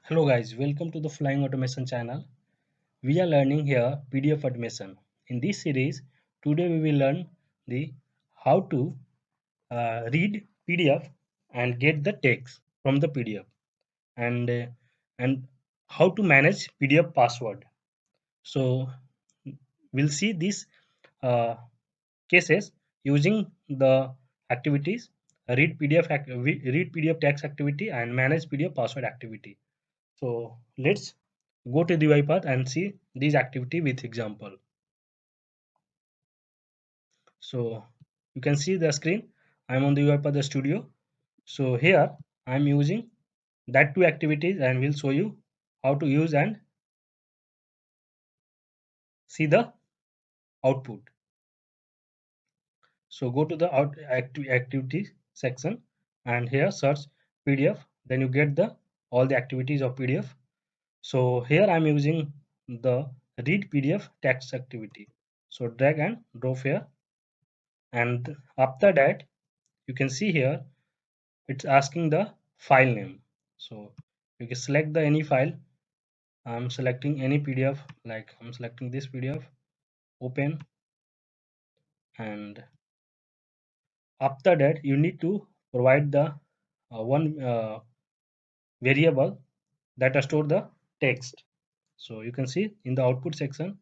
Hello guys, welcome to the Flying Automation channel. We are learning here PDF automation. In this series, today we will learn the how to read PDF and get the text from the PDF and and how to manage PDF password. So we'll see these uh, cases using the activities read PDF text activity and manage PDF password activity. So let's go to the UiPath and see these activity with example. So you can see the screen. I'm on the UiPath studio. So here I'm using that two activities and will show you how to use and see the output. So go to the activities section and here search PDF. Then you get the all the activities of PDF. So here I'm using the read PDF text activity. So drag and drop here, and after that you can see here it's asking the file name. So you can select the any file. I'm selecting any PDF, like I'm selecting this PDF, open, and after that you need to provide the one variable that store the text. So you can see in the output section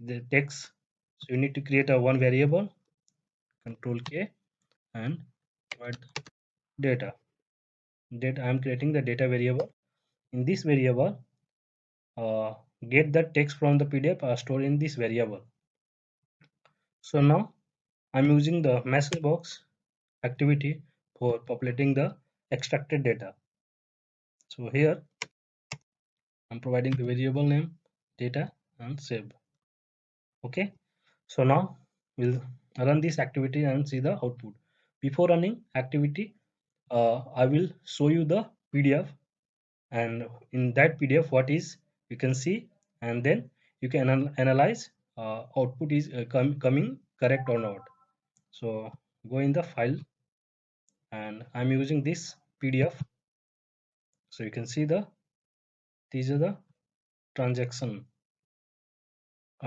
the text. So you need to create a one variable, control K, and provide data. That I am creating the data variable. In this variable, uh, get the text from the PDF stored in this variable. So now I'm using the message box activity for populating the extracted data. So here I'm providing the variable name, data, and save. Okay. So now we'll run this activity and see the output. Before running activity, I will show you the PDF, and in that PDF what is you can see, and then you can analyze output is coming correct or not. So go in the file, and I'm using this PDF. So you can see these are the transaction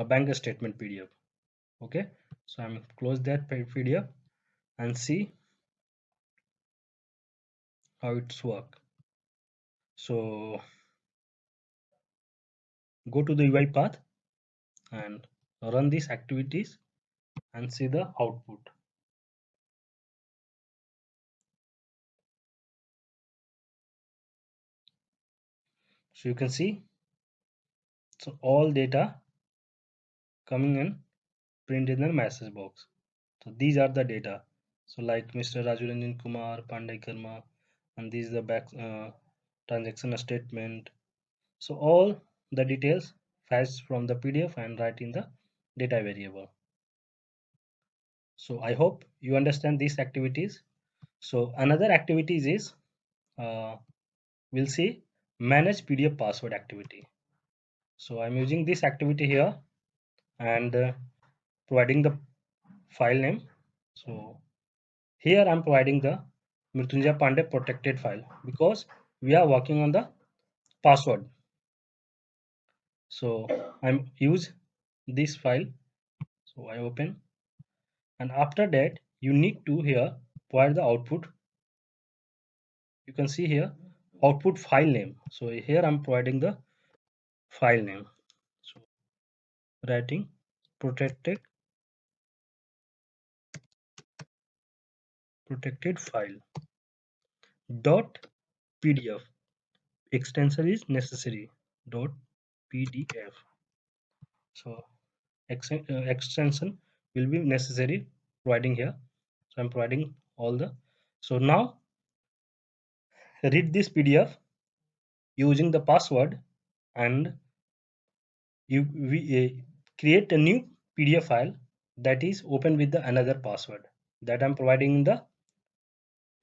bank statement PDF. Okay, so I'm close that PDF and see how it's work. So go to the UiPath and run these activities and see the output. So you can see, so all data coming and printed in the message box. So these are the data. So like Mr. Rajuranjan Kumar, Pandey Karma, and these are the back transaction statement. So all the details fetched from the PDF and write in the data variable. So I hope you understand these activities. So another activities is uh, we'll see manage PDF password activity. So I'm using this activity here and providing the file name. So here I'm providing the Mrityunjay Pandey protected file because we are working on the password. So I'm use this file. So I open, and after that you need to here provide the output. You can see here output file name. So here I'm providing the file name. So writing protected file dot PDF. Extension is necessary dot PDF. So extension will be necessary providing here. So I'm providing all the. So now read this PDF using the password, and we create a new PDF file that is open with the another password that I'm providing in the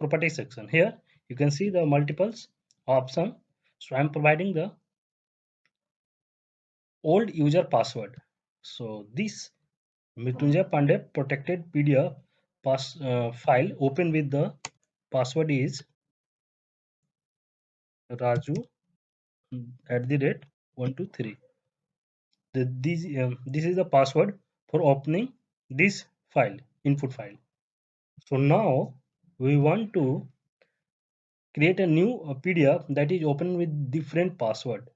property section. Here you can see the multiples option. So I'm providing the old user password. So this Mrityunjay Pandey protected PDF file open with the password is Raju at the rate 123. This is the password for opening this file, input file. So now we want to create a new PDF that is open with different password.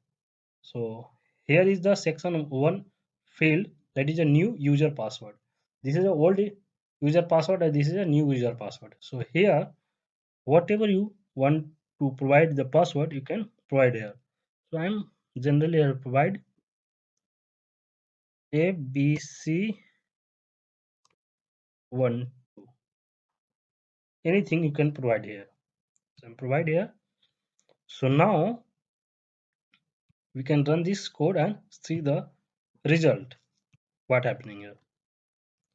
So here is the section 1 field, that is a new user password. This is a old user password and this is a new user password. So here whatever you want to provide the password, you can provide here. So I'm generally I'll provide ABC1, anything you can provide here. So I'm provide here. So now we can run this code and see the result what happening here.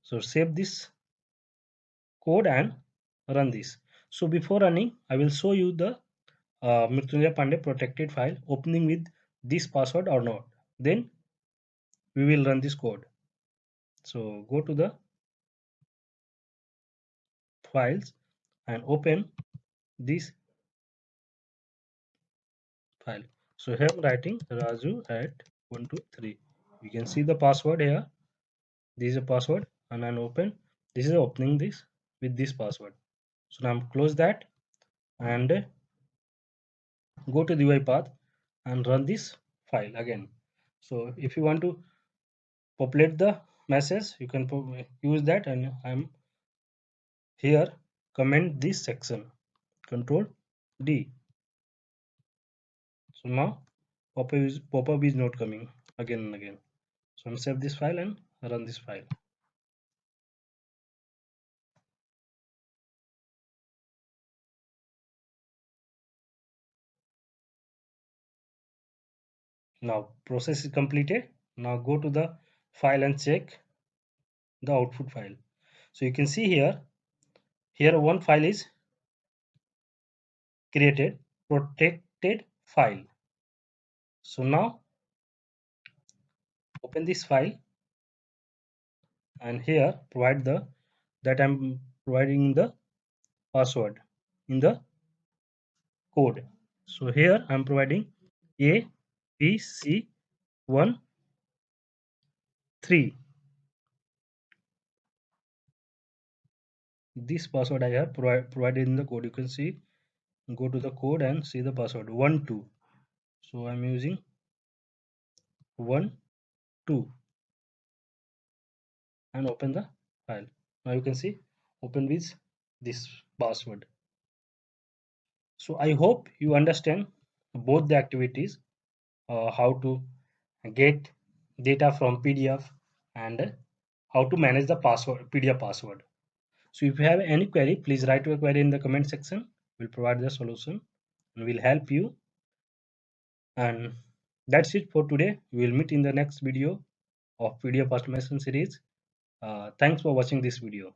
So save this code and run this. So before running, I will show you the Mrityunjay Pandey protected file opening with this password or not. Then we will run this code. So go to the files and open this file. So here I'm writing Raju at 123. You can see the password here. This is a password and I'm open. This is opening this with this password. So now I'm close that and go to the UiPath and run this file again. So if you want to populate the message, you can use that, and I'm here comment this section, control D. So now pop-up is not coming again and again. So I'm save this file and run this file. Now process is completed. Now go to the file and check the output file. So you can see here one file is created, protected file. So now open this file and here provide the that I'm providing the password in the code. So here I'm providing ABC13. This password I have provided in the code. You can see, go to the code and see the password 12. So I'm using 12 and open the file. Now you can see open with this password. So I hope you understand both the activities, how to get data from PDF and how to manage the password PDF password. So if you have any query, please write your query in the comment section. We'll provide the solution and we'll help you. And that's it for today. We will meet in the next video of PDF automation series. Thanks for watching this video.